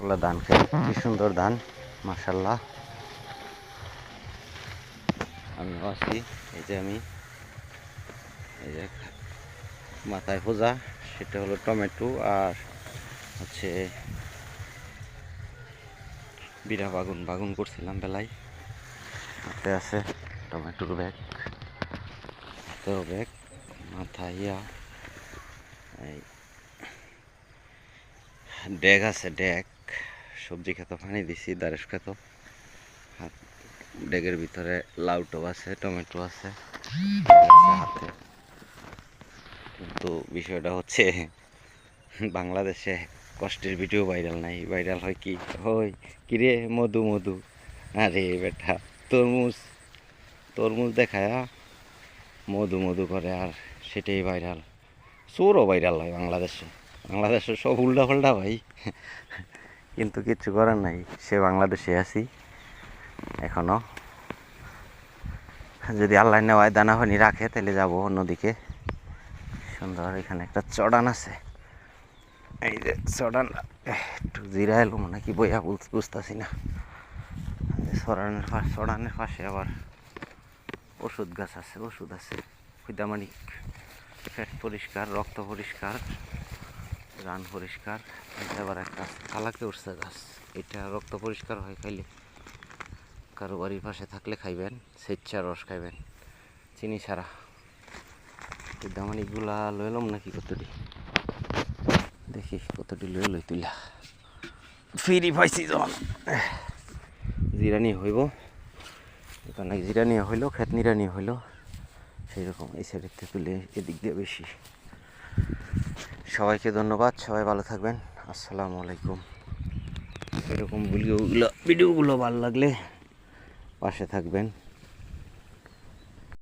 ওগুলো ধান খেত, কি সুন্দর ধান, মাশাল্লাহ। আমিও আছি, এই যে আমি, এই যে মাথায় খোঁজা, সেটা হলো টমেটো, আর হচ্ছে বিড়া বাগুন করছিলাম বেলায়। হাতে আছে টমেটোর ব্যাগ, হাতেও ব্যাগ, মাথায় এই ড্যাগ আছে, ড্যাগ সবজি খেত পানি দিছি, দারেস খেত। হাত ড্যাগের ভিতরে লাউটো আছে, টমেটো আছে হাতে। কিন্তু বিষয়টা হচ্ছে বাংলাদেশে কষ্টের ভিডিও ভাইরাল নাই, ভাইরাল হয় কি, ওই কিরে মধু মধু, আরে বেটা তরমুজ তরমুজ দেখায়া মধু মধু করে, আর সেটাই ভাইরাল। চোরও ভাইরাল হয় বাংলাদেশে, বাংলাদেশে সব উল্টা পাল্টা ভাই। কিন্তু কিচ্ছু করার নাই, সে বাংলাদেশে আছি এখনো। যদি আল্লাহ নেওয়ায় দানা পানি রাখে তাহলে যাবো অন্যদিকে। সুন্দর এখানে একটা চড়ান আছে, এই যে চড়ান, একটু জিরা এলো মানে কি বইয়া বুঝতেছি না। চড়ানের পাশে আবার ওষুধ গাছ আছে, ওষুধ আছে, খুদামানিক, পেট পরিষ্কার, রক্ত পরিষ্কার, রান পরিষ্কার। আবার একটা কালাকে উঠছে গাছ, এটা রক্ত পরিষ্কার হয় খাইলে। কারো বাড়ির পাশে থাকলে খাইবেন, স্বেচ্ছার রস খাইবেন, চিনি ছাড়া। খুদামানিকগুলা লইলাম নাকি কতটি, দেখি কতটি লই তুলা ফিরি পাইছি যখন। জিরানি হইব এখানে, জিরানি হইলো, ক্ষেত নিরানি হইলো, সেই রকম এই সাইডের থেকে তুলে এদিক দিয়ে বেশি। সবাইকে ধন্যবাদ, সবাই ভালো থাকবেন, আসসালামু আলাইকুম। এরকম ভিডিওগুলো ভালো লাগলে পাশে থাকবেন।